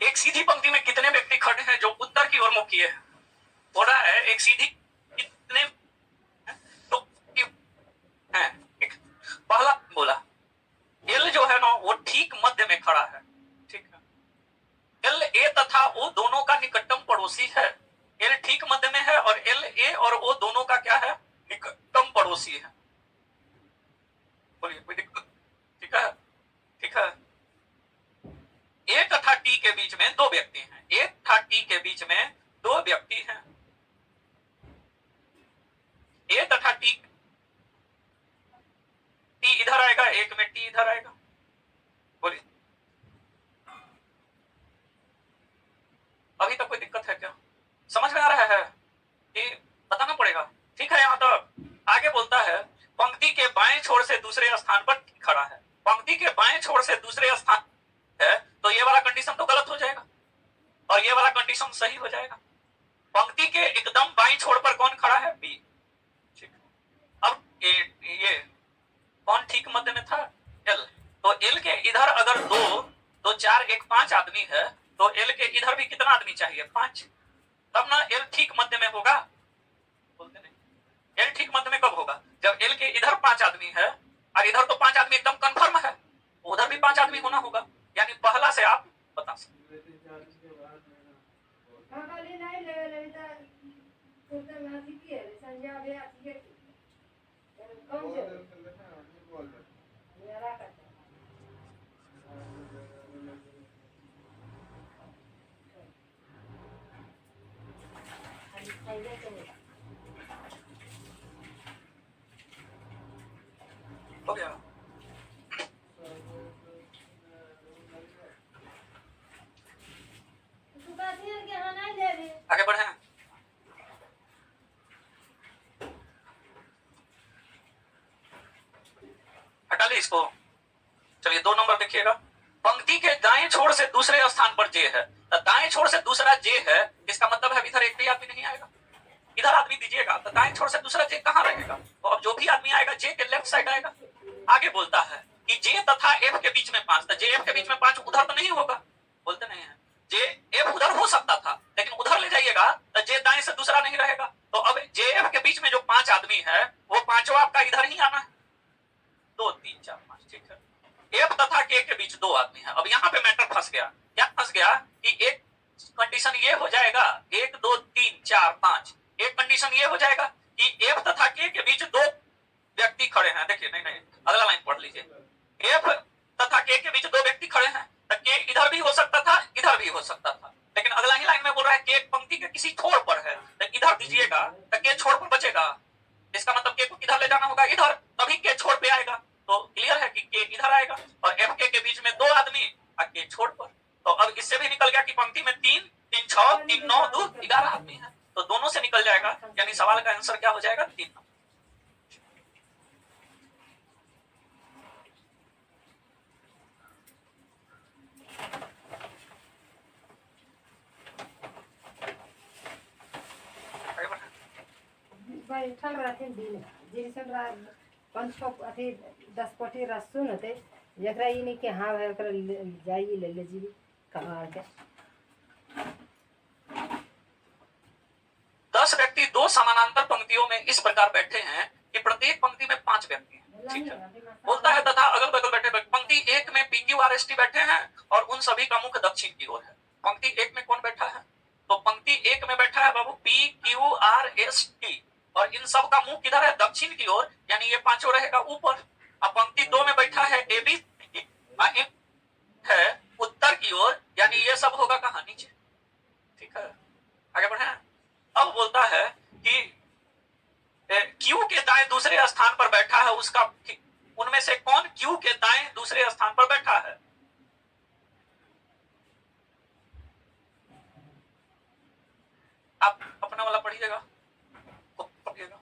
एक सीधी पंक्ति में कितने व्यक्ति खड़े हैं जो उत्तर की ओर मुख किए हैं? बोला है एक सीधी कितने तो है। एक पहला बोला एल जो है ना वो ठीक मध्य में खड़ा है, ठीक है। एल ए तथा ओ दोनों का निकटतम पड़ोसी है। एल ठीक मध्य में है और एल ए और ओ दोनों का क्या है? निकटतम पड़ोसी है। बोलिए कोई दिक्कत? ठीक है, ठीक है। ए तथा टी के बीच में दो व्यक्ति हैं। ए तथा टी के बीच में दो व्यक्ति हैं। ए तथा टी, टी इधर आएगा, एक में टी इधर आएगा। बोलिए अभी तक कोई दिक्कत है क्या? समझ में आ रहा है कि बताना पड़ेगा? ठीक है। यहाँ तक आगे बोलता है पंक्ति के बाएं छोर से दूसरे स्थान पर खड़ा है। पंक्ति के बाएं छोर से दूसरे स्थान है तो ये वाला कंडीशन तो गलत हो जाएगा और ये वाला कंडीशन सही हो जाएगा। पंक्ति के एकदम बाएं छोर पर कौन खड़ा है? बी। ठीक। अब ये कौन ठीक मध्य में था? एल। तो एल के इधर अगर दो चार एक पांच आदमी है तो एल के इधर भी कितना आदमी चाहिए? पांच। तब ना एल ठीक मध्य में होगा। बोलते नहीं एल ठीक मध्य में कब होगा? जब एल के इधर पांच आदमी है और इधर तो पांच आदमी एकदम कंफर्म है, उधर भी पांच आदमी होना होगा। यानी पहला से आप बता सकते। हो गया। आगे बढ़े। हटा ली इसको। चलिए 2 नंबर देखिएगा। पंक्ति के दाएं छोर से दूसरे स्थान पर जे है। तो दाएं छोर से दूसरा जे है, इसका मतलब है इधर एक भी आदमी नहीं आएगा। इधर आदमी दीजिएगा तो दाएं छोर से दूसरा जे कहां रहेगा? तो अब जो भी आदमी आएगा जे के लेफ्ट साइड आएगा। आगे बोलता है कि जे तथा एफ के बीच में 5। तो जे एफ के बीच में 5 उधर तो नहीं होगा। बोलते नहीं है जे एफ उधर हो सकता था, लेकिन उधर ले जाइएगा तो जे दाएं से दूसरा नहीं रहेगा। तो अब जे एफ के बीच में जो 5 आदमी है वो पांचों आपका इधर ही आना है। 2 3 4 5। ठीक है। एफ तथा के बीच 2 आदमी है। अब यहाँ पे मैटर फंस गया। क्या फंस गया कि एक कंडीशन ये हो जाएगा 1 2 3 4 5। एक कंडीशन ये हो जाएगा कि एफ तथा के बीच 2 व्यक्ति खड़े हैं। देखिए नहीं अगला लाइन पढ़ लीजिए। एफ तथा के बीच 2 व्यक्ति खड़े हैं। तो के इधर भी हो सकता था, इधर भी हो सकता था, लेकिन अगला ही लाइन में बोल रहा है के पंक्ति के किसी छोर पर है। तो इधर दीजिएगा तो के छोर पर बचेगा। इसका मतलब के को किधर ले जाना होगा? इधर, तभी के छोर पे आएगा। तो क्लियर है कि के इधर आएगा और एफ के बीच में 2 आदमी और के छोर पर। तो अब इससे भी निकल गया कि पंक्ति में 3 3 6 3 9 2 11 आदमी है। तो दोनों से निकल जाएगा, यानी सवाल का आंसर क्या हो जाएगा? 3 नंबर। बैठल रहथिन दिन जिसन 5-6 अथी 10 पटी रसून होते जरा ये नहीं कि हाँ भाई ओकरा जाइए ले लीजिए कमा के। 10 व्यक्ति 2 समानांतर पंक्तियों में इस प्रकार बैठे हैं कि प्रत्येक पंक्ति में 5 व्यक्ति हैं। ठीक है। बोलता है तथा अगल बगल बैठे पंक्ति 1 में PQRST बैठे हैं और उन सभी का मुख दक्षिण की ओर है। पंक्ति 1 में कौन बैठा है? तो पंक्ति 1 में बैठा है बाबू PQRST और इन सब का मुंह किधर है? दक्षिण की ओर, यानी ये पांचों रहेगा ऊपर। अब पंक्ति 2 में बैठा है AB है उत्तर की ओर, यानी ये सब होगा कहां? नीचे। ठीक है। आगे बढ़े। अब बोलता है कि क्यू के दाएं दूसरे स्थान पर बैठा है, उसका उनमें से कौन क्यू के दाएं दूसरे स्थान पर बैठा है? आप अपना वाला पढ़िएगा, पढ़िएगा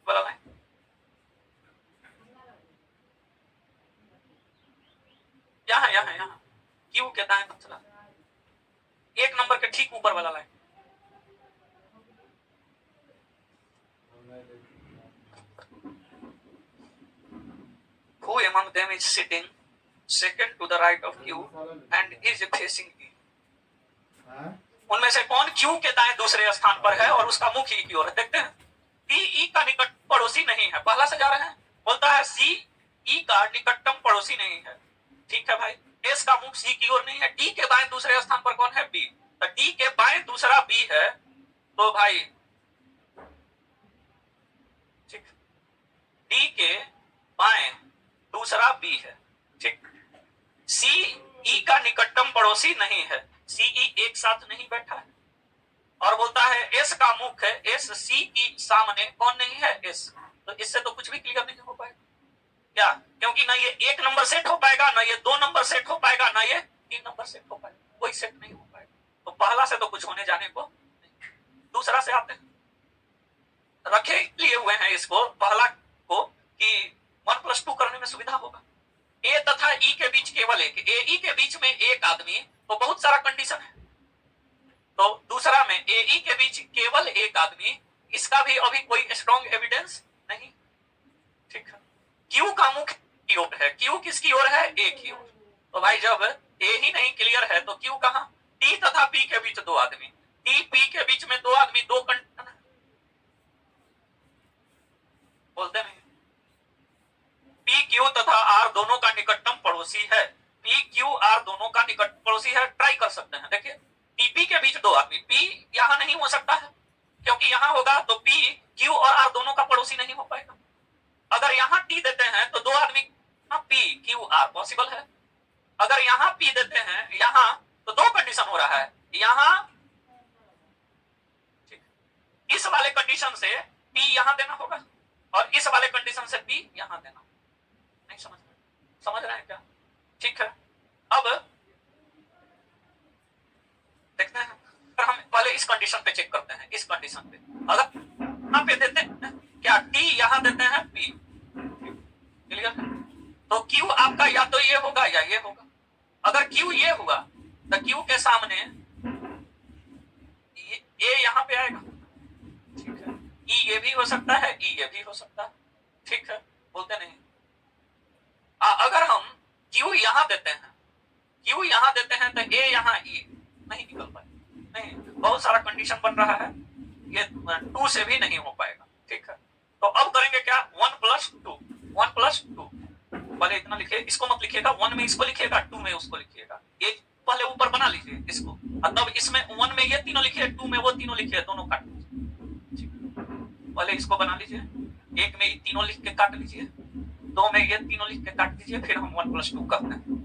वाला लाइन। यहाँ क्यू के दाएं दूसरा 1 नंबर के ठीक ऊपर वाला line. Who among them is sitting second to the right of Q and is facing E. उनमें से कौन Q के दाएं दूसरे स्थान पर है और उसका मुख E की ओर है? देखते हैं। P E का निकट पड़ोसी नहीं है, पहला से जा रहे हैं, बोलता है C E का निकटतम पड़ोसी नहीं है। ठीक है भाई, S का मुख C की ओर नहीं है। D के बाएं दूसरे स्थान पर कौन है? B। तो D के बाएं दूसरा B है, तो भाई ठीक, D के बाएं दूसरा B है। ठीक, C E का निकटतम पड़ोसी नहीं है, C E एक साथ नहीं बैठा है। और बोलता है S का मुख है, S C की सामने कौन नहीं है? S। तो इससे तो कुछ भी क्लियर नहीं हो पाएगा क्या? क्योंकि ना ये 1 नंबर सेट हो पाएगा, ना ये 2 नंबर सेट हो पाएगा, ना ये 3 नंबर सेट हो पाएगा, कोई सेट नहीं हो पाएगा। तो पहला से तो कुछ होने जाने को नहीं। दूसरा से आते हैं, रखे लिए हुए हैं इसको पहला को कि 1+2 करने में सुविधा होगा। ए तथा ई के बीच केवल एक, ए ई के बीच में एक आदमी, तो बहुत सारा कंडीशन है। तो दूसरा में ए ई के बीच केवल एक आदमी, इसका भी अभी कोई स्ट्रॉन्ग एविडेंस नहीं। ठीक है, क्यू का मुख की ओर है, क्यू किसकी ओर है? ए की ओर। तो भाई जब ए ही नहीं क्लियर है तो क्यू कहां? टी तथा पी के बीच दो आदमी, टी पी के बीच में दो आदमी, दो कंडीशन है, बोलते नहीं। पी क्यू तथा आर दोनों का निकटतम पड़ोसी है, पी क्यू आर दोनों का निकट पड़ोसी है। ट्राई कर सकते हैं, देखिए टीपी के बीच दो आदमी, पी यहां नहीं हो सकता है क्योंकि यहां होगा तो पी क्यू और आर दोनों का पड़ोसी नहीं हो पाएगा। अगर यहां टी देते हैं तो दो आदमी पी क्यू आर पॉसिबल है। अगर यहां पी देते हैं यहां, तो दो कंडीशन हो रहा है, यहां इस वाले कंडीशन से पी यहां देना होगा और इस वाले कंडीशन से पी यहां देना। नहीं समझ रहे हैं क्या? ठीक है, अब देखते हैं, पर हम पहले इस कंडीशन पे चेक करते हैं। इस कंडीशन पे अगर यहां पे देते हैं क्या, टी यहां देते हैं पी, क्लियर है? तो क्यू आपका या तो ये होगा या ये होगा। अगर क्यू ये हुआ तो क्यू के सामने ए यहां पे आएगा। ठीक है, ई ये भी हो सकता है, ई ये भी हो सकता है। ठीक है, बोलते नहीं। अगर हम क्यू यहां देते हैं, क्यू यहां देते हैं तो ए यहां, ई नहीं निकल पाए, नहीं, बहुत सारा कंडीशन बन रहा है, ये 2 से भी नहीं हो पाएगा। ठीक है, तो अब करेंगे क्या? 1+2, 1+2। पहले इतना लिखिए, इसको मत लिखिएगा, 1 में इसको लिखिएगा, 2 में उसको लिखिएगा। एक पहले ऊपर बना लीजिए इसको, और तब इसमें 1 में ये तीनों लिखिए, 2 में वो तीनों लिखिए, दोनों काट लीजिए। पहले इसको बना लीजिए, 1 में ये तीनों लिख के काट लीजिए, 2 में ये तीनों लिख के काट दीजिए, फिर हम 1+2 करते हैं।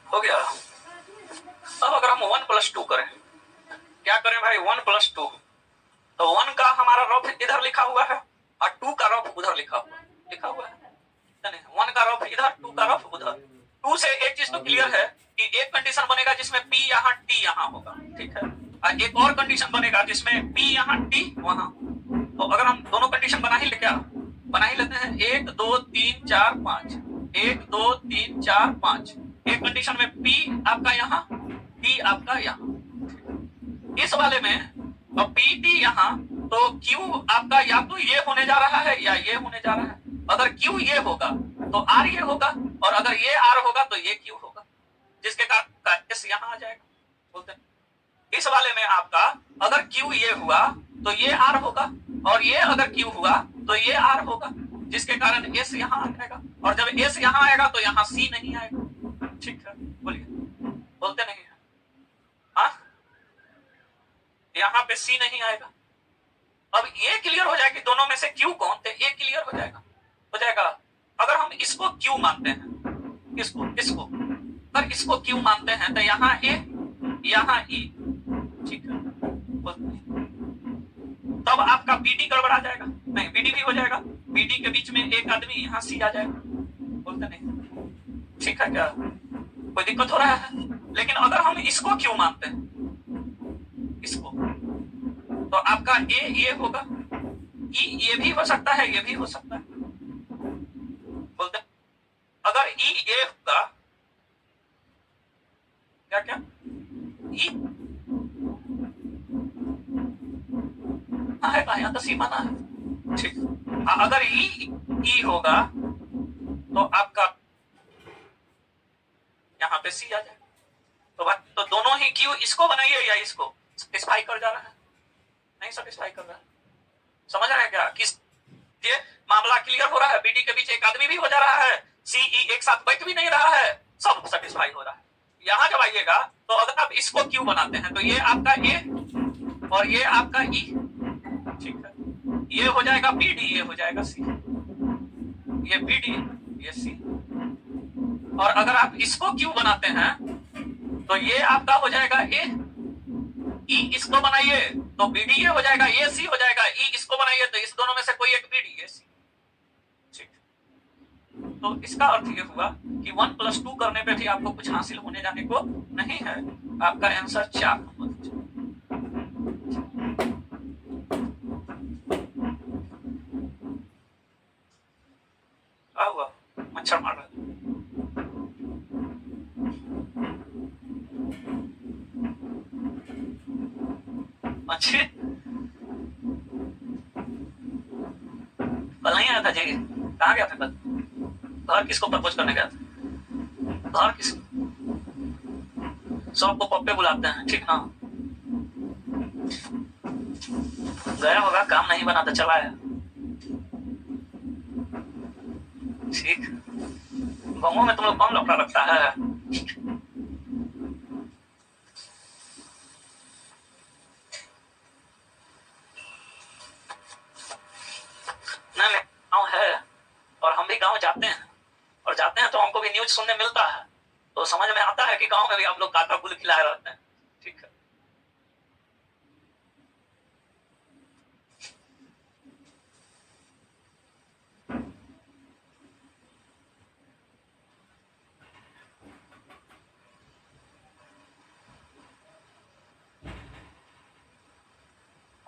हो गया। अब अगर हम 1+2 करें, क्या करें भाई? 1+2, तो 1 का हमारा रफ इधर लिखा हुआ है और 2 का रफ उधर लिखा हुआ है। 1 का रफ इधर, 2 का रफ उधर। 2 से एक चीज तो क्लियर है कि एक कंडीशन बनेगा जिसमें P यहाँ T यहाँ होगा। ठीक है, और एक और कंडीशन बनेगा जिसमें P यहाँ T वहां। तो अगर हम दोनों कंडीशन बना ही लेते हैं, 1 2 3 4 5, 1 2 3 4 5। एक कंडीशन में P आपका यहाँ, T आपका यहाँ। इस वाले में अब PT यहाँ, तो Q आपका या तो ये होने जा रहा है या ये होने जा रहा है। अगर Q ये होगा तो R ये होगा, और अगर ये R होगा तो ये Q होगा, जिसके कारण S यहाँ आ जाएगा। बोलते हैं इस वाले में आपका अगर Q ये हुआ तो ये R होगा, और ये अगर Q हुआ तो ये R होगा, जिसके कारण S यहाँ आ जाएगा। और जब S यहाँ आएगा तो यहाँ C नहीं आएगा। ठीक है, बोलिए, बोलते नहीं है? हाँ, यहाँ पे C नहीं आएगा। अब ये क्लियर हो जाएगा कि दोनों में से Q कौन थे, ये क्लियर हो जाएगा। अगर हम इसको क्यू मानते हैं, इसको अगर इसको क्यू मानते हैं तो यहाँ ए यहाँ ई, ठीक है, तब आपका बीडी गड़बड़ा जाएगा, नहीं बीडी भी हो जाएगा, बीडी के बीच में एक आदमी यहाँ सी आ जाएगा, बोलते नहीं, ठीक है क्या, कोई दिक्कत हो रहा है। लेकिन अगर हम इसको क्यों मानते हैं, इसको, तो आपका ए ये होगा, ई ये भी हो सकता है, ये भी हो सकता है, बोलते अगर ई ये होगा, क्या क्या ई है, यहाँ तो सी बना है, ठीक, अगर ई होगा तो आपका यहाँ पे सी आ जाए, तो दोनों ही क्यू इसको बनाइए या इसको, सेटिस्फाई कर जा रहा है, नहीं सेटिस्फाई कर रहा है, समझ रहे हैं क्या, किस ये मामला क्लियर हो रहा है, बीडी के बीच एक आदमी भी हो जा रहा है, सीई एक साथ बैठ भी नहीं रहा है, सब सेटिस्फाई हो रहा है। यहाँ जब आइएगा तो अगर आप इसको क्यू बनाते हैं तो ये आपका ए और ये आपका ई, ठीक है, ये हो जाएगा बीडी, ये हो जाएगा सी, ये बीडी ये सी, और अगर आप इसको क्यू बनाते हैं तो ये आपका हो जाएगा ए, ई इसको बनाइए तो बीडी ये हो जाएगा, ये सी हो जाएगा, ई इसको बनाइए तो इस दोनों में से कोई एक बीडी ये सी, ठीक। तो इसका अर्थ ये हुआ कि 1+2 करने पे भी आपको कुछ हासिल होने जाने को नहीं है, आपका आंसर 4 नंबर। क्या हुआ, मच्छर मार रहा है, अच्छे कल नहीं आया था जी, कहाँ गया था कल, घर किसको प्रपोज करने गया था, घर किस, सबको पप्पे बुलाते हैं, ठीक ना, गया होगा, काम नहीं बना तो चला आया, ठीक, गाँवों में तुम लोग कौन लफड़ा रखता है, नहीं गाँव है और हम भी गांव जाते हैं, और जाते हैं तो हमको भी न्यूज सुनने मिलता है, तो समझ में आता है कि गांव में भी आप लोग काका गुल खिलाए रहते हैं, ठीक है।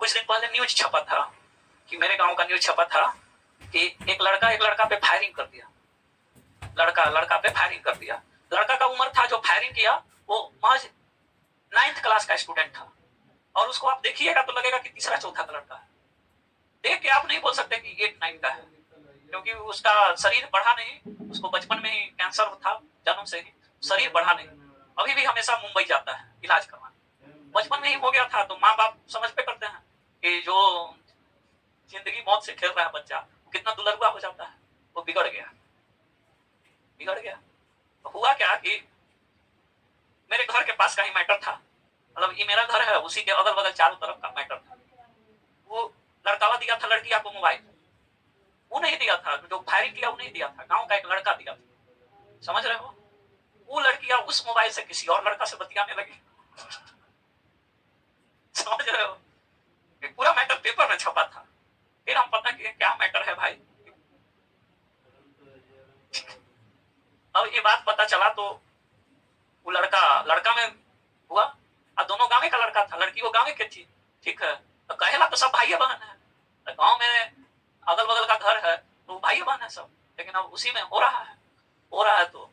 कुछ दिन पहले न्यूज छपा था कि मेरे गांव का न्यूज छपा था कि एक लड़का पे फायरिंग कर दिया, लड़का पे फायरिंग कर दिया, लड़का का उम्र था जो फायरिंग किया वो महज 9th क्लास का स्टूडेंट था, और उसको आप देखिएगा तो लगेगा कि तीसरा चौथा का लड़का है, देख के आप नहीं बोल सकते कि 8-9 का है, क्योंकि उसका शरीर बढ़ा नहीं, उसको बचपन में ही कैंसर था, जन्म से ही शरीर बढ़ा नहीं, अभी भी हमेशा मुंबई जाता है इलाज करवाने, बचपन में ही हो गया था, तो माँ बाप समझ पे करते हैं कि जो जिंदगी मौत से खेल रहा है बच्चा कितना दुलरुआ हो जाता है, वो बिगड़ गया। तो हुआ क्या कि मेरे घर के पास का ही मैटर था, मतलब ये मेरा घर है, उसी के अगल बगल चारों तरफ का मैटर था, वो लड़कावा दिया था लड़किया को मोबाइल, वो नहीं दिया था, जो फायरिंग किया वो नहीं दिया था, गांव का एक लड़का दिया था, समझ रहे हो, वो लड़कियां उस मोबाइल से किसी और लड़का से बतियाने लगी, समझ रहे हो, पूरा मैटर पेपर में छपा था, फिर हम पता किए क्या मैटर है भाई, अब ये बात पता चला तो वो लड़का में हुआ, और दोनों गाँव का लड़का था, लड़की वो गाँव के थी, ठीक है, तो कहेला तो सब भाई बहन है, तो गाँव में अगल बगल का घर है तो भाई बहन है सब, लेकिन अब उसी में हो रहा है तो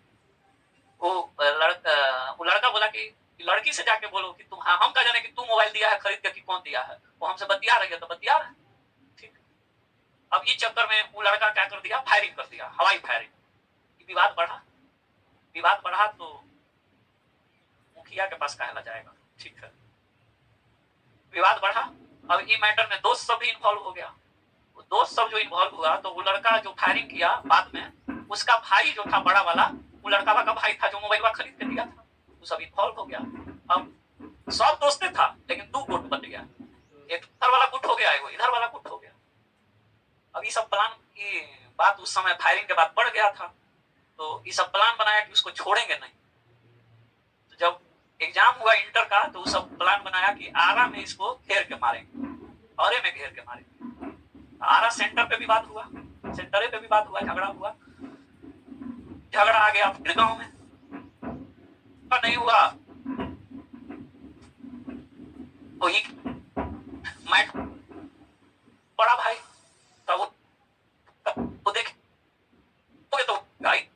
वो लड़का बोला कि लड़की से जाके बोलो कि तुम, हाँ हम क्या जाने कि तू मोबाइल दिया है खरीद के कि कौन दिया है, वो हमसे बतिया रही है तो बतिया रहा है, ठीक। अब इस चक्कर में वो लड़का क्या कर दिया, फायरिंग कर दिया, हवाई फायरिंग, विवाद बढ़ा तो मुखिया के पास कहला जाएगा, ठीक है, विवाद बढ़ा, अब ये मैटर में दोस्त सब भी इन्वॉल्व हो गया, दोस्त सब जो इन्वॉल्व हुआ तो वो लड़का जो फायरिंग किया बाद में उसका भाई जो था बड़ा वाला, वो लड़का का भाई था जो मोबाइल खरीद के दिया था, वो सब इन्वॉल्व हो गया, अब सब दोस्ते था लेकिन 2 गुट बन गया, एक इधर वाला गुट हो गया, एगो इधर वाला गुट हो गया, अब ये सब प्लान की बात उस समय फायरिंग के बाद बढ़ गया था, तो ये सब प्लान बनाया कि उसको छोड़ेंगे नहीं। तो जब एग्जाम हुआ इंटर का, तो सब प्लान बनाया कि आरा में इसको घेर के मारेंगे, औरे में घेर के मारेंगे। आरा सेंटर पे भी बात हुआ, सेंटर पे भी बात हुआ, झगड़ा हुआ, झगड़ा आ गया फिर गांव में, नहीं हुआ। वही मैं बड़ा भाई तब वो देख तो भाई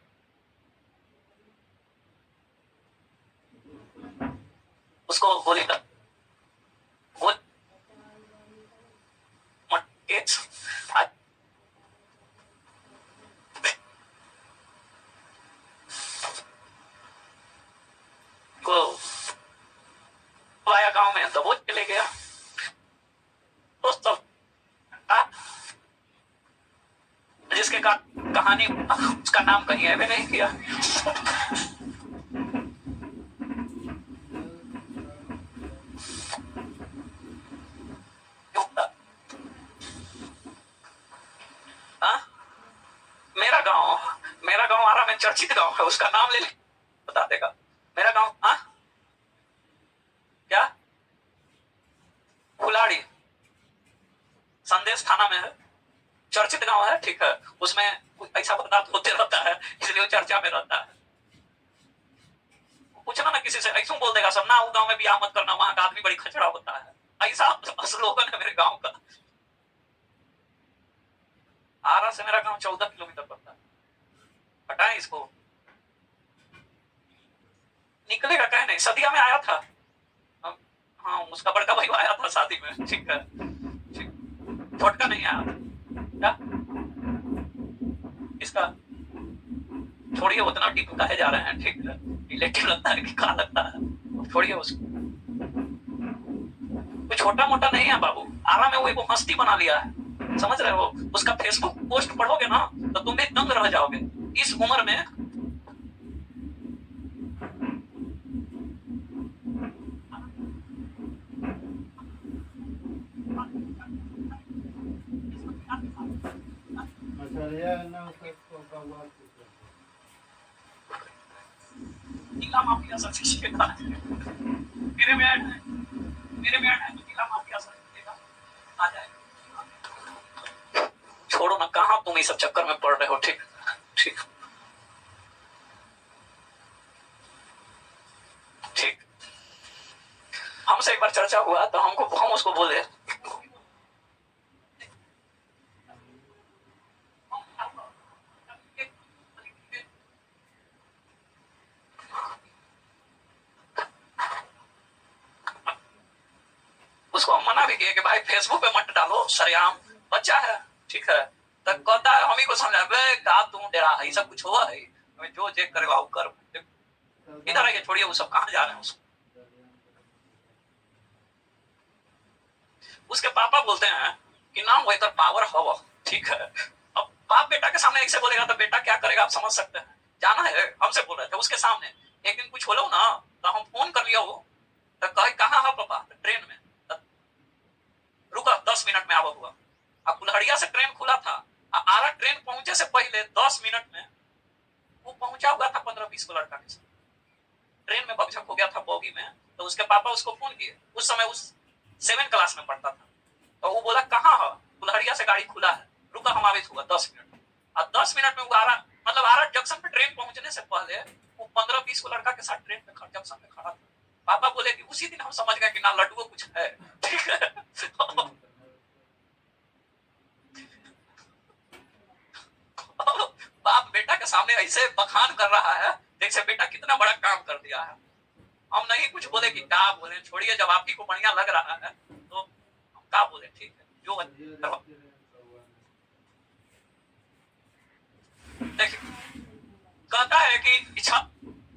उसको गोली का गोल को आया गांव में, तो वो चले गया। तो सब जिसके का कहानी उसका नाम कहीं है भी नहीं किया। मेरा गांव आरा में चर्चित गांव है, उसका नाम ले बता देगा। मेरा गांव क्या कुलाड़ी संदेश थाना में है, चर्चित गांव है, ठीक है। उसमें ऐसा बर्दाश्त होते रहता है, इसलिए वो चर्चा में रहता है। पूछना ना किसी से, ऐसा बोल देगा सब ना, वो गांव में भी मत करना, वहां का आदमी बड़ी खचड़ा होता है, ऐसा स्लोगन है मेरे गांव का। आरा से मेरा गांव 14 किलोमीटर पड़ता है। हटाएं इसको, निकलेगा कहीं नहीं। सदिया में आया था, हाँ उसका बड़का भाई आया था शादी में, ठीक है, ठीक। छोटका नहीं आया था क्या? इसका छोड़िए, उतना डीप कहे जा रहे हैं, ठीक है, रिलेटिव लगता है कि कहाँ लगता है, छोड़िए उसको। कोई छोटा मोटा नहीं है बाबू, आरा में वो एक हस्ती बना लिया है, समझ रहे हो? उसका फेसबुक पोस्ट पढ़ोगे ना तो तुम भी दंग रह जाओगे। इस उम्र में नीला माफिया सर्टिफिकेट मेरे में ऐड है, तो नीला माफिया सर्टिफिकेट आ जाए। छोड़ो ना, कहाँ तुम इस सब चक्कर में पड़ रहे हो, ठीक ठीक ठीक। हमसे एक बार चर्चा हुआ तो हम उसको बोले उसको मना भी किया कि भाई फेसबुक पे मत डालो, सरेआम बच्चा है, ठीक है। तो कहता है हम ही को समझा का तुम डेरा है, सब कुछ हुआ है, जो चेक करेगा वो कर। इधर आइए, छोड़िए वो सब, कहाँ जा रहे हैं उसको। उसके पापा बोलते हैं कि ना वो इधर पावर हवा, ठीक है। अब बाप बेटा के सामने ऐसे बोलेगा तो बेटा क्या करेगा, आप समझ सकते हैं। जाना है, हमसे बोल रहे थे उसके सामने। एक दिन कुछ बोलो ना तो हम फोन कर लिया, वो तो कहे कहाँ है पापा, ट्रेन में। रुका 10 मिनट में आवा हुआ। अब कुल्हड़िया से ट्रेन खुला था, आरा ट्रेन पहुंचे से पहले 10 मिनट में वो पहुंचा हुआ था 15-20 को लड़का के साथ। ट्रेन में बकझक हो गया था बॉगी में, तो उसके पापा उसको फोन किए। उस समय उस 7 क्लास में पढ़ता था, तो वो बोला कहाँ है, कुल्हड़िया से गाड़ी खुला है, रुका हम आवे हुआ 10 मिनट। और 10 मिनट में वो आरा जंक्शन पे ट्रेन पहुंचने से पहले वो 15-20 को लड़का के साथ ट्रेन पे जंक्शन में खड़ा था। पापा बोले कि उसी दिन हम समझ गए कि ना लड्डू कुछ है, ठीक है। बाप बेटा के सामने ऐसे बखान कर रहा है, जैसे बेटा कितना बड़ा काम कर दिया है। हम नहीं कुछ बोले कि क्या बोले, छोड़िए, जब आप ही को बढ़िया लग रहा है तो हम क्या बोले, ठीक है जो देखिए। कहता है कि इच्छा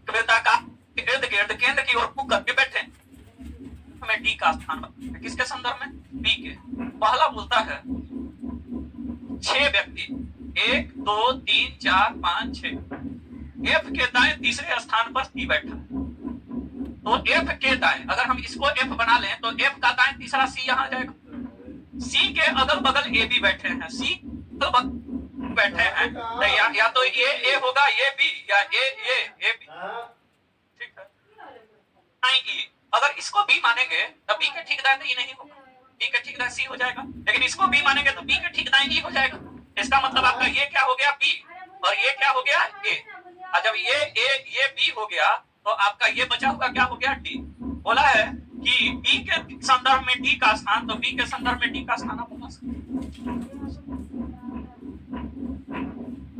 बेटा का इर्द गिर्द केंद्र की ओर मुख करके बैठे। हमें डी का स्थान बताते, किसके संदर्भ में, बी के। पहला बोलता है 6 व्यक्ति, 1 2 3 4 5 6। एफ के दाएं तीसरे स्थान पर सी बैठा है, तो एफ के दाएं अगर हम इसको एफ बना लें तो एफ का दाएं तीसरा सी यहां आ जाएगा। सी के अगल बगल ए बी बैठे हैं, सी बैठे हैं तो या तो ये ए होगा ये बी या ये बी, ठीक है। ई अगर इसको बी मानेंगे तो बी के ठीक दाएं तो ई नहीं होगा, बी के ठीक दाएं सी हो जाएगा, लेकिन इसको बी मानेंगे तो बी के ठीक दाएं ई हो जाएगा। इसका मतलब आपका ये क्या हो गया बी और ये क्या हो गया ए, और जब ये बी हो गया तो आपका ये बचा हुआ क्या हो गया डी। बोला है कि बी के संदर्भ में डी का स्थान, तो बी के संदर्भ में डी का स्थान आप बता सकते।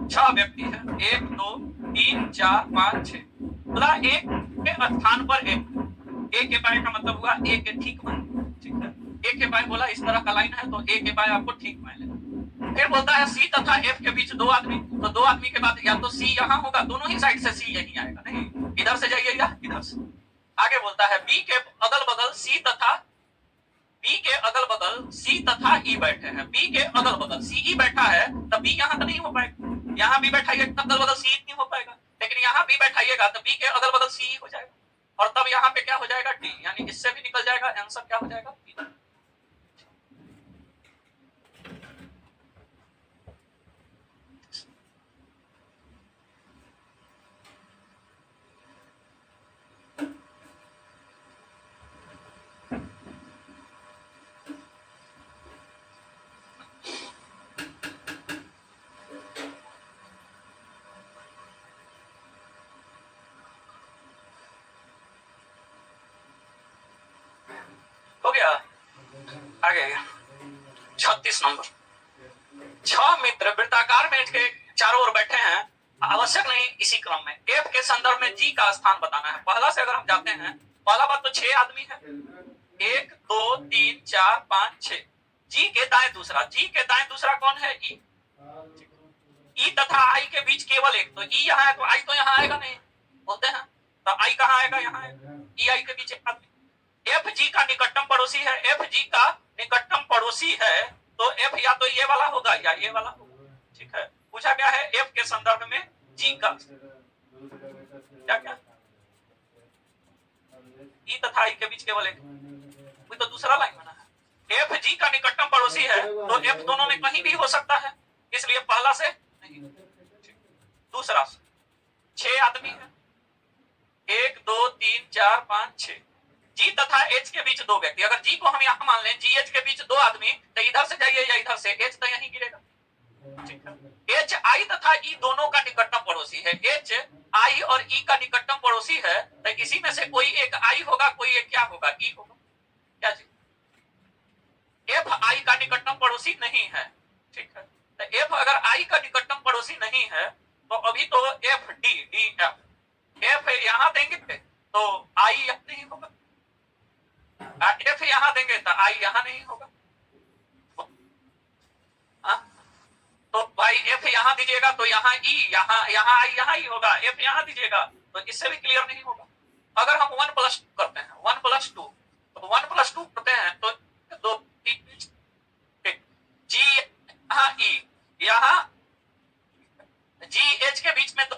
6 व्यक्ति है, 1 2 3 4 5 6। बोला एक के स्थान पर एक के बाएं का मतलब हुआ एक के ठीक बाएं, ठीक है। एक के बाएं बोला इस तरह का लाइन है तो एक के बाएं आपको ठीक बाएं लेना। फिर बोलता है सी तथा एफ के बीच 2 आदमी, तो 2 आदमी के बाद या तो सी यहाँ होगा, दोनों ही साइड से सी यही आएगा, नहीं इधर से जाइए या इधर से। आगे बोलता है बी के अगल बगल सी तथा ई बैठे हैं, बी के अगल बगल सी ई बैठा है तब बी यहाँ तो नहीं हो पाएगा, यहाँ भी बैठाइए अगल बगल सी नहीं हो पाएगा, लेकिन यहाँ भी बैठाइएगा तो बी के अगल बगल सी हो जाएगा और तब यहाँ पे क्या हो जाएगा डी, यानी इससे भी निकल जाएगा आंसर क्या हो जाएगा बी। हो गया आगे 36 नंबर। 6 मित्र वृत्ताकार मेज के चारों ओर बैठे हैं, आवश्यक नहीं इसी क्रम में एफ के संदर्भ में जी का स्थान बताना है। पहला से अगर हम जाते हैं, पहला बात तो 6 आदमी है, 1 2 3 4 5 6। जी के दाएं दूसरा, जी के दाएं दूसरा कौन है ई, ई तथा आई के बीच केवल एक, तो ई यहाँ है तो आई तो यहाँ आएगा नहीं, बोलते हैं तो आई कहाँ आएगा, यहाँ आएगा। ई आई के बीच एक आदमी। एफ जी का निकटतम पड़ोसी है, एफ जी का निकटतम पड़ोसी है तो एफ या तो ये वाला होगा या ये वाला होगा, ठीक है। पूछा क्या है एफ के संदर्भ में जी का क्या क्या, ई तथा आई के बीच केवल एक, कोई तो दूसरा लाइन बना है। एफ जी का निकटतम पड़ोसी है तो एफ दोनों में कहीं भी हो सकता है, इसलिए पहला से नहीं। दूसरा 6 आदमी है, 1 2 3 4 5 6। जी तथा एच के बीच 2 व्यक्ति, अगर जी को हम यहाँ मान लें, जी एच के बीच 2 आदमी, तो इधर से जाइए या इधर से, एच तो यहीं गिरेगा, ठीक है। एच आई तथा ई दोनों का निकटतम पड़ोसी है, एच आई और ई का निकटतम पड़ोसी है, तो इसी में से कोई एक आई होगा, कोई एक क्या होगा, ई होगा, क्या जी। एफ आई का निकटतम पड़ोसी नहीं है, ठीक है। तो एफ अगर आई का निकटतम पड़ोसी नहीं है तो अभी तो एफ डी डी एफ यहाँ देंगे तो आई यहाँ नहीं होगा, एफ यहाँ देंगे तो आई यहाँ नहीं होगा। तो भाई एफ यहाँ दीजिएगा तो यहाँ ई यहाँ आई यहाँ ही होगा, एफ यहाँ दीजिएगा तो इससे भी क्लियर नहीं होगा। अगर हम 1+2 करते हैं, 1+2 तो 1+2 करते हैं तो 2 3 जी यहाँ ई यहाँ जी एच के बीच में 2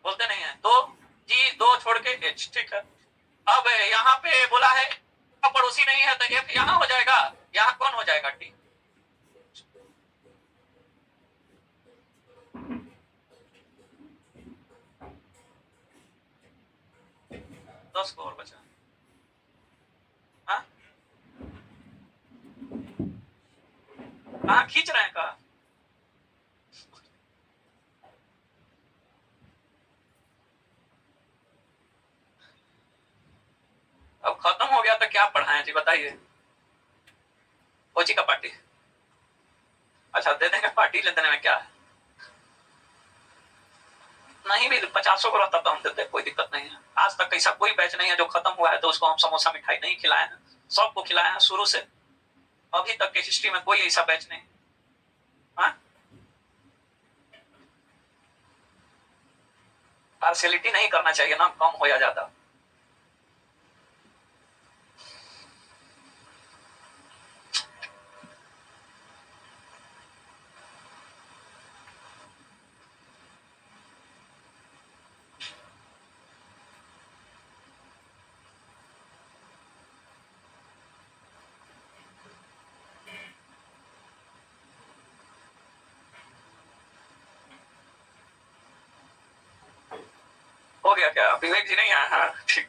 बोलते नहीं है, 2 जी 2 छोड़ के एच, ठीक है। अब यहाँ पे बोला है पड़ोसी नहीं है तो एफ यहाँ हो जाएगा, यहाँ कौन हो जाएगा टी। दस को और बचा, कहाँ खींच रहे हैं कहा। अब खत्म हो गया तो क्या पढ़ाएं जी बताइए। कोची का पार्टी, अच्छा दे देंगे पार्टी, ले देने में क्या है, नहीं भी 50 को रहता तो हम देते, कोई दिक्कत नहीं है। आज तक ऐसा कोई बैच नहीं है जो खत्म हुआ है तो उसको हम समोसा मिठाई नहीं खिलाए हैं, सबको खिलाए हैं शुरू से अभी तक की हिस्ट्री में कोई ऐसा बैच नहीं। पार्शियलिटी नहीं करना चाहिए ना, कम हो या ज्यादा। क्या? विवेक जी नहीं है? हाँ ठीक।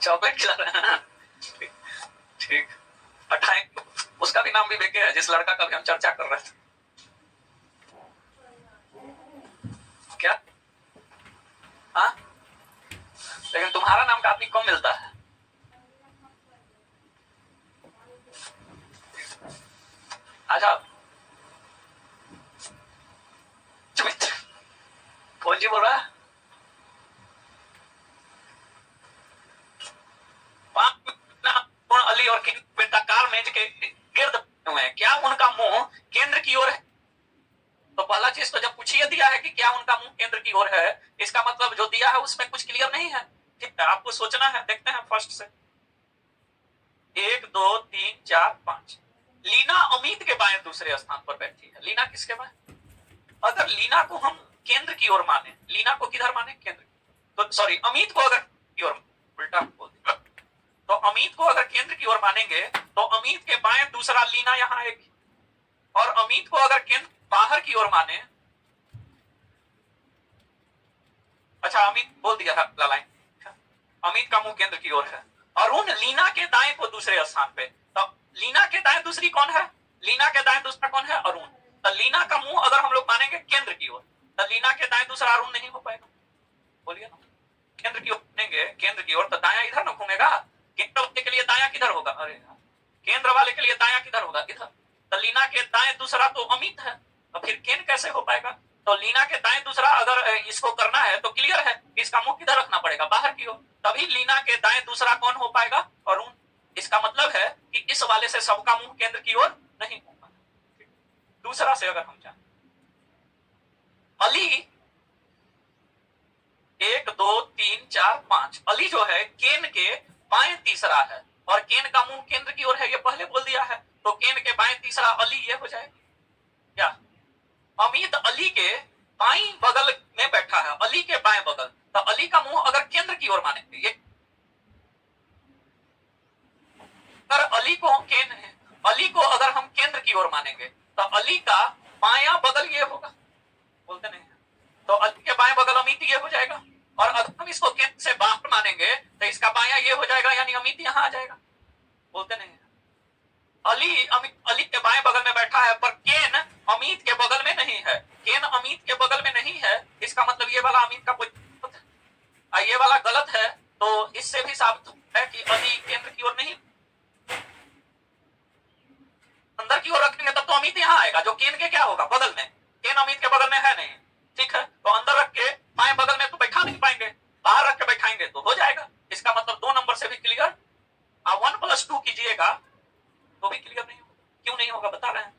चॉकलेट खिला रहे हैं? ठीक, हटाए। उसका भी नाम विवेक है, जिस लड़का का भी हम चर्चा कर रहे थे। क्या? हाँ, लेकिन तुम्हारा नाम का आदमी कम मिलता है। अच्छा, कौन जी बोल रहा है? अली और बेताकार मेज के गिर्द हुए, क्या उनका मुंह केंद्र की ओर है? तो पहला चीज तो जब पूछिए दिया है कि क्या उनका मुंह केंद्र की ओर है, इसका मतलब जो दिया है उसमें कुछ क्लियर नहीं है। ठीक है, आपको सोचना है। देखते हैं फर्स्ट से। 1 2 3 4 5। लीना अमित के बाएं दूसरे स्थान पर बैठी है। लीना किसके बाएं? अगर लीना को हम केंद्र की ओर माने, लीना को किधर माने? केंद्र। तो सॉरी, अमित को अगर की ओर, उल्टा बोल दिया। तो अमित को अगर केंद्र की ओर मानेंगे तो अमित के बाएं दूसरा लीना यहां आएगी, और अमित को अगर केंद्र बाहर की ओर माने, अच्छा अमित बोल दिया था लाइन, अमित का मुंह केंद्र की ओर है। अरुण लीना के दाएं को दूसरे स्थान पे, तो लीना के दाएं दूसरी कौन है? लीना के दाएं दूसरा कौन है? अरुण। तो लीना का मुंह अगर हम लोग मानेंगे केंद्र की ओर, तो लीना के दाएं दूसरा अरुण नहीं हो पाएगा। बोलिए ना, केंद्र की ओर मानेंगे, केंद्र की ओर, तो दाया इधर ना घूमेगा। केंद्र वाले के लिए दाया किधर होगा? अरे केंद्र वाले के लिए दाया किधर होगा? इधर। तो लीना के दाएं दूसरा तो अमित है, तो फिर केंद्र कैसे हो पाएगा? तो लीना के दाएं दूसरा अगर इसको करना है तो क्लियर है, इसका मुंह किधर रखना पड़ेगा? बाहर की ओर। तभी लीना के दाएं दूसरा कौन हो पाएगा? अरुण। इसका मतलब है कि इस वाले से सबका मुंह केंद्र की ओर नहीं होगा। दूसरा से अगर हम जाए, अली 1 2 3 4 5, अली जो है केन के बाएं तीसरा है, और केन का मुंह केंद्र की ओर है, ये पहले बोल दिया है। तो केन के बाएं तीसरा अली, ये हो जाएगा क्या? अमित अली के बाईं बगल में बैठा है, अली के बाएं बगल। तो अली का मुंह अगर केंद्र की ओर मानेंगे, ये अगर अली को केन है, अली को अगर हम केंद्र की ओर मानेंगे तो अली का बायां बगल ये होगा। बोलते नहीं, तो अली के बाएं बगल अमित ये हो जाएगा। और अगर हम इसको केंद्र से बाहर मानेंगे तो इसका बायां ये हो जाएगा, यानी अमित यहां आ जाएगा। बोलते नहीं, अली अली के बाएं बगल में बैठा है, पर केन अमित के बगल में नहीं है। केन अमित के बगल में नहीं है, इसका मतलब ये वाला अमित का कोई है, ये वाला गलत है। तो इससे भी साबित है कि अली केंद्र की ओर नहीं, अंदर की ओर रखेंगे तब तो अमित यहाँ आएगा, जो केन के क्या होगा? बगल में। केन अमित के बगल में है नहीं, ठीक है। तो अंदर रख के बाएं बगल में तो बैठा नहीं पाएंगे, बाहर रख के बैठाएंगे तो हो जाएगा। इसका मतलब 2 नंबर से भी क्लियर। आप 1 + 2 कीजिएगा तो भी क्लियर नहीं होगा। क्यों नहीं होगा बता रहे हैं,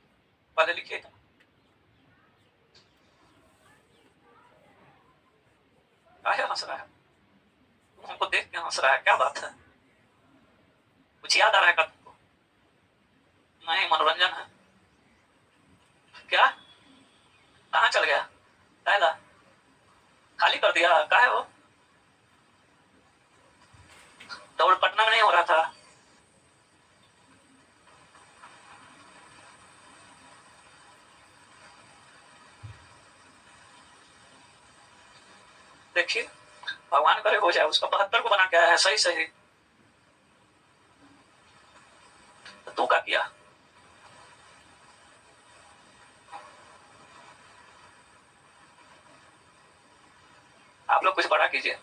पहले लिखिएगा। काहे हंस रहा है? हमको देख के हंस रहा है, क्या बात है? कुछ याद आ रहा है का तुमको? नहीं, मनोरंजन है क्या? कहाँ चल गया? काहेला खाली कर दिया? काहे वो दौड़ पटना में नहीं हो रहा था? देखिए, भगवान करे हो जाए। उसका 72 को बना क्या है? सही सही। तो तू क्या किया? आप लोग कुछ बड़ा कीजिए।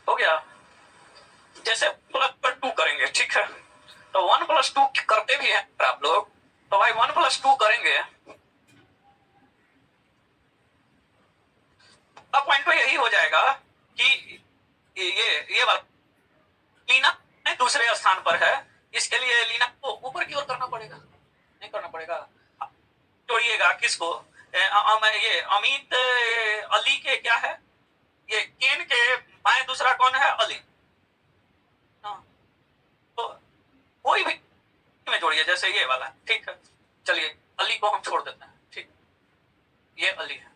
हो गया? जैसे 1+2 करेंगे, ठीक है, तो 1+2 करते भी हैं आप लोग, तो भाई 1+2 करेंगे। अब पॉइंट तो यही हो जाएगा कि ये वाला लीना दूसरे स्थान पर है, इसके लिए लीना को ऊपर की ओर करना पड़ेगा, नहीं करना पड़ेगा। जोड़िएगा किसको? ये अमित अली के क्या है, ये केन के बाएं दूसरा कौन है, अली। हाँ, तो कोई भी में जोड़िए, जैसे ये वाला, ठीक है। चलिए अली को हम छोड़ देते हैं, ठीक, ये अली है।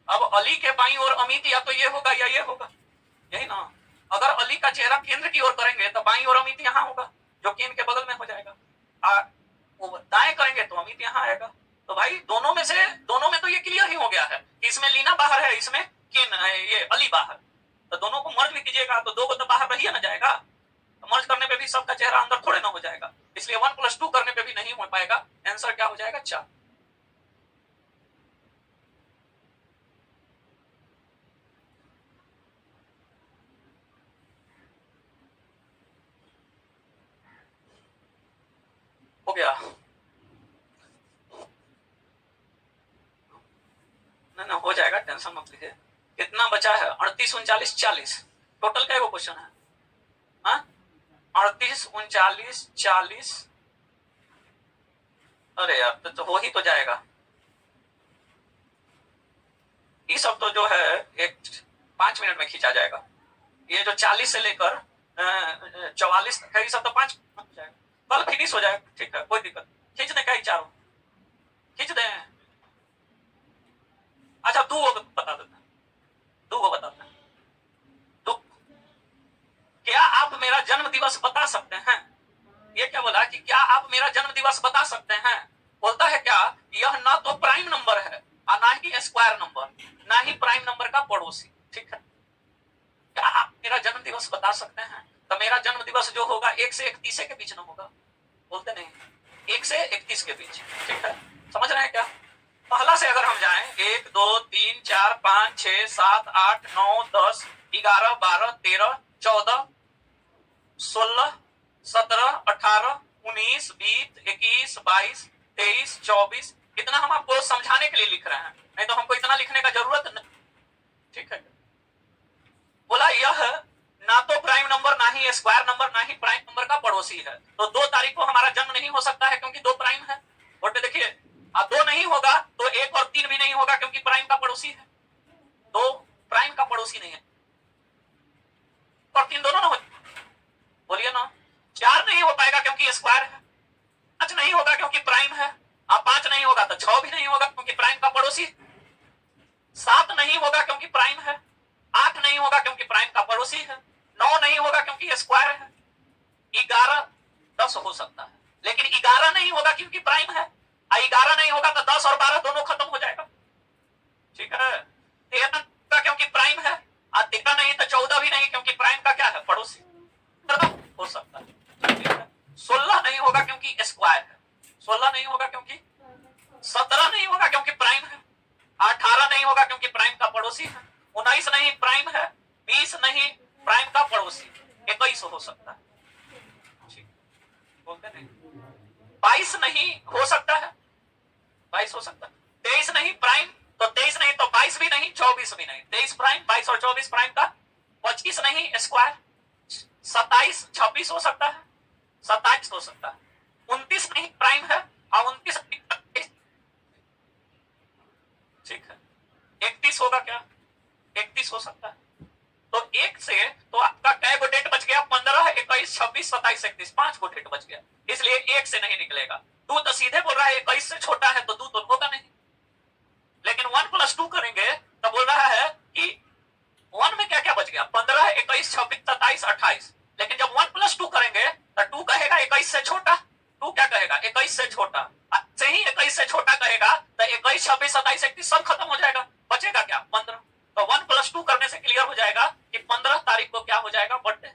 अब अली के बाईं ओर अमित या तो ये होगा या ये होगा, यही ना। अगर अली का चेहरा केंद्र की ओर करेंगे तो बाईं ओर अमित यहाँ होगा, जो केन के बगल में हो जाएगा। वो दाएं करेंगे तो अमित यहाँ आएगा। तो भाई दोनों में तो ये क्लियर ही हो गया है कि इसमें लीना बाहर है, इसमें केन ये अली बाहर। तो दोनों को मर्ज भी कीजिएगा तो दो को तो बाहर रहिए ना जाएगा। तो मर्ज करने पे भी सबका चेहरा अंदर थोड़े ना हो जाएगा, इसलिए 1+2 करने पे भी नहीं हो पाएगा। आंसर क्या हो जाएगा, 4। हो गया ना, हो जाएगा, टेंशन मत लीजिए। कितना बचा है, 38, 39, 40। टोटल क्या वो क्वेश्चन है, हाँ 38, 39, 40। अरे यार तो हो ही तो जाएगा। ये सब तो जो है एक 5 मिनट में खींचा जाएगा। ये जो 40 से लेकर 44 तक है, ये सब तो 5 मिनट में जाएगा, कल फिनिश हो जाएगा, ठीक है, कोई दिक्कत। खींचने का ही चारों खींच दें। अच्छा तू वो बता देता, तू वो बता देता, तो क्या आप मेरा जन्म दिवस बता सकते हैं। ये क्या बोला कि क्या आप मेरा जन्म दिवस बता सकते हैं। बोलता है क्या, यह ना तो प्राइम नंबर है और ना ही स्क्वायर नंबर, ना ही प्राइम नंबर का पड़ोसी, ठीक है। क्या आप मेरा जन्म दिवस बता सकते हैं। तो मेरा जन्म दिवस जो होगा 1 से 31 के बीच में होगा, बोलते नहीं, 1 से 31 के बीच, ठीक है। समझ रहे हैं क्या। पहला से अगर हम जाएं, 1 2 3 4 5 6 7 8 9 10 11 12 13 14 16 17 18 19 20 21 22 23 24। इतना हम आपको समझाने के लिए लिख रहे हैं, नहीं तो हमको इतना लिखने का जरूरत नहीं, ठीक है। बोला यह ना तो प्राइम नंबर, ना ही स्क्वायर नंबर, ना ही प्राइम नंबर का पड़ोसी है। तो 2 तारीख को हमारा जन्म नहीं हो सकता है क्योंकि 2 प्राइम है। बोर्ड पे देखिए, 2 नहीं होगा तो 1 और 3 भी नहीं होगा क्योंकि प्राइम का पड़ोसी है। 2 प्राइम का पड़ोसी नहीं है, और 3 दोनों ना हो, बोलिए ना। 4 नहीं हो पाएगा क्योंकि स्क्वायर है। 5 नहीं होगा क्योंकि प्राइम है। 5 नहीं होगा तो 6 भी नहीं होगा क्योंकि प्राइम का पड़ोसी। 7 नहीं होगा क्योंकि प्राइम है। 8 नहीं होगा क्योंकि प्राइम का पड़ोसी है। 9 नहीं होगा क्योंकि स्क्वायर है। 11 10 हो सकता है, लेकिन 11 नहीं होगा क्योंकि प्राइम है। 11 नहीं होगा तो 10 और 12 दोनों खत्म हो जाएगा, ठीक है। 13 क्योंकि प्राइम है, 13 नहीं तो 14 भी नहीं क्योंकि प्राइम का क्या है, पड़ोसी हो सकता है। 16 नहीं होगा क्योंकि स्क्वायर है। 16 नहीं होगा क्योंकि, 17 नहीं होगा क्योंकि प्राइम है। 18 नहीं होगा क्योंकि प्राइम का पड़ोसी है। 19 नहीं प्राइम है। 20 नहीं प्राइम का पड़ोसी। 21 हो सकता है, बोलते नहीं। 22 नहीं हो सकता है, 22 हो सकता है। 23 नहीं प्राइम, तो 23 नहीं तो 22 भी नहीं, 24 भी नहीं। 23 प्राइम, 22 और 24 प्राइम का। 25 नहीं स्क्वायर। 27 26 हो सकता है, 27 हो सकता है। 29 नहीं प्राइम है, और 29 ठीक है। 31 होगा क्या, 31 हो सकता है। तो 1 से तो आपका कै गो डेट बच गया, 15 21 26 27 31, 5 गो डेट बच गया, इसलिए 1 से नहीं निकलेगा। 2 तो सीधे बोल रहा है 21 से छोटा है, तो 2 तो होगा नहीं। लेकिन 1+2 करेंगे तो बोल रहा है कि 1 में क्या क्या बच गया, 15 21 26 27 28। लेकिन जब 1+2 करेंगे तो 2 कहेगा 21 से छोटा, 2 क्या कहेगा 21 से छोटा। से ही 21 से छोटा कहेगा तो 21 26 27 31 सब खत्म हो जाएगा, बचेगा क्या 15। तो 1+2 करने से क्लियर हो जाएगा कि 15 तारीख को क्या हो जाएगा, बर्थडे,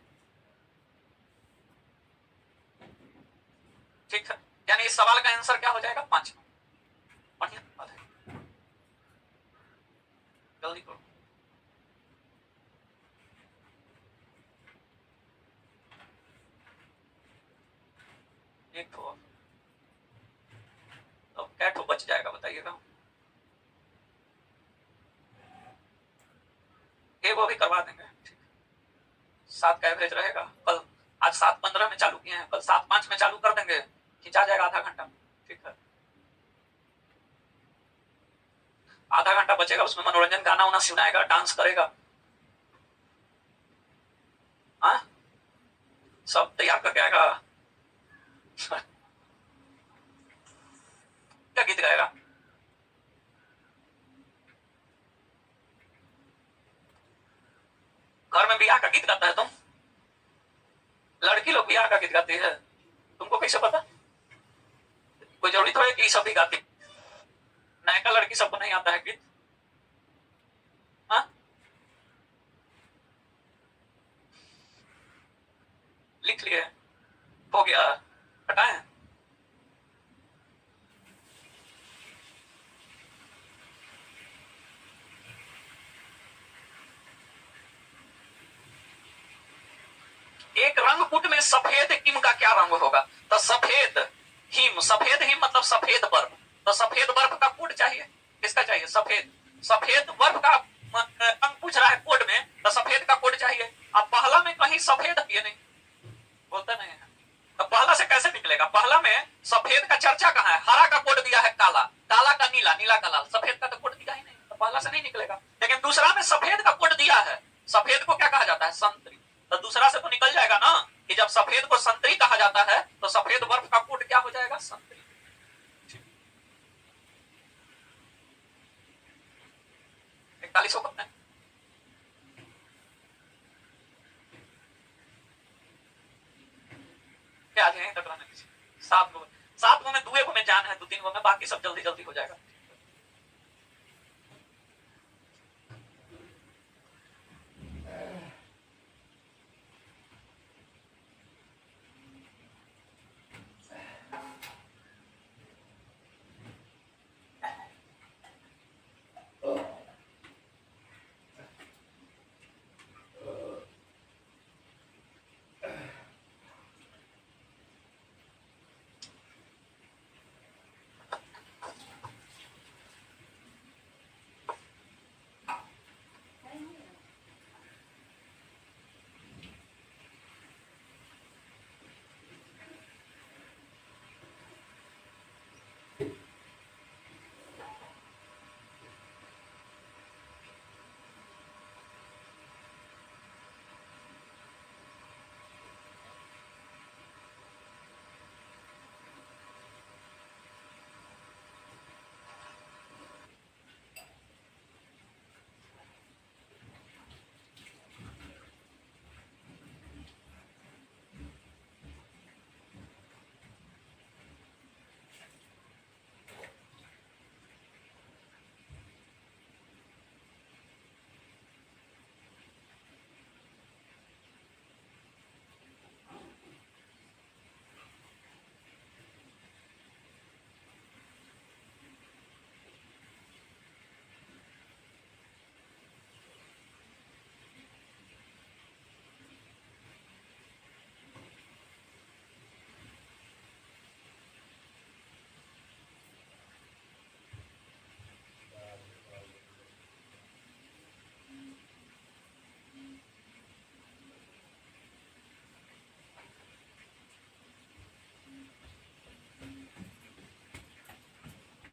ठीक है। यानी इस सवाल का आंसर क्या हो जाएगा, 5। बढ़िया बात है, जल्दी करो। एक तो अब क्या तो बच जाएगा बताइएगा। एक वो भी करवा देंगे, ठीक। 7 का एवरेज रहेगा। कल आज 7:15 में चालू किए हैं, कल 7:05 में चालू कर देंगे, खिंचा जाएगा आधा घंटा, ठीक है। आधा घंटा बचेगा, उसमें मनोरंजन, गाना वाना सुनाएगा, डांस करेगा। हाँ, सब तैयार करके आएगा। क्या गीत गाएगा? घर में बियाह का गीत गाता है तुम? लड़की लोग बियाह का गीत गाती है, तुमको कैसे पता? कोई जरूरी थोड़ी कि सब भी गाती। नायका लड़की सबको नहीं आता है गीत। हाँ, लिख लिए, हो गया, हटाए। एक रंगकूट में सफेद हिम का क्या रंग होगा? तो सफेद हिम, सफेद हिम मतलब सफेद बर्फ। तो सफेद बर्फ का कोड चाहिए, किसका चाहिए? सफेद, सफेद बर्फ का रंग पूछ रहा है कोड में, तो सफेद का कोड चाहिए। अब पहला में कहीं सफेद ये नहीं बोलता नहीं है, तो पहला से कैसे निकलेगा? पहला में सफेद का चर्चा कहाँ है? हरा का कोड दिया है काला, काला का नीला, नीला का लाल, सफेद का तो कोड दिया ही नहीं, तो पहला से नहीं निकलेगा। लेकिन दूसरा में सफेद का कोड दिया है। सफेद को क्या कहा जाता है? संतरी। तो दूसरा से तो निकल जाएगा ना कि जब सफेद को संतरी कहा जाता है तो सफेद बर्फ का कोड क्या हो जाएगा? संतरी। 41 को करते हैं। क्या आज यहीं तक रहने दीजिए। 7 गो में 2 गो में जान है, 2-3 गो में बाकी सब जल्दी जल्दी हो जाएगा।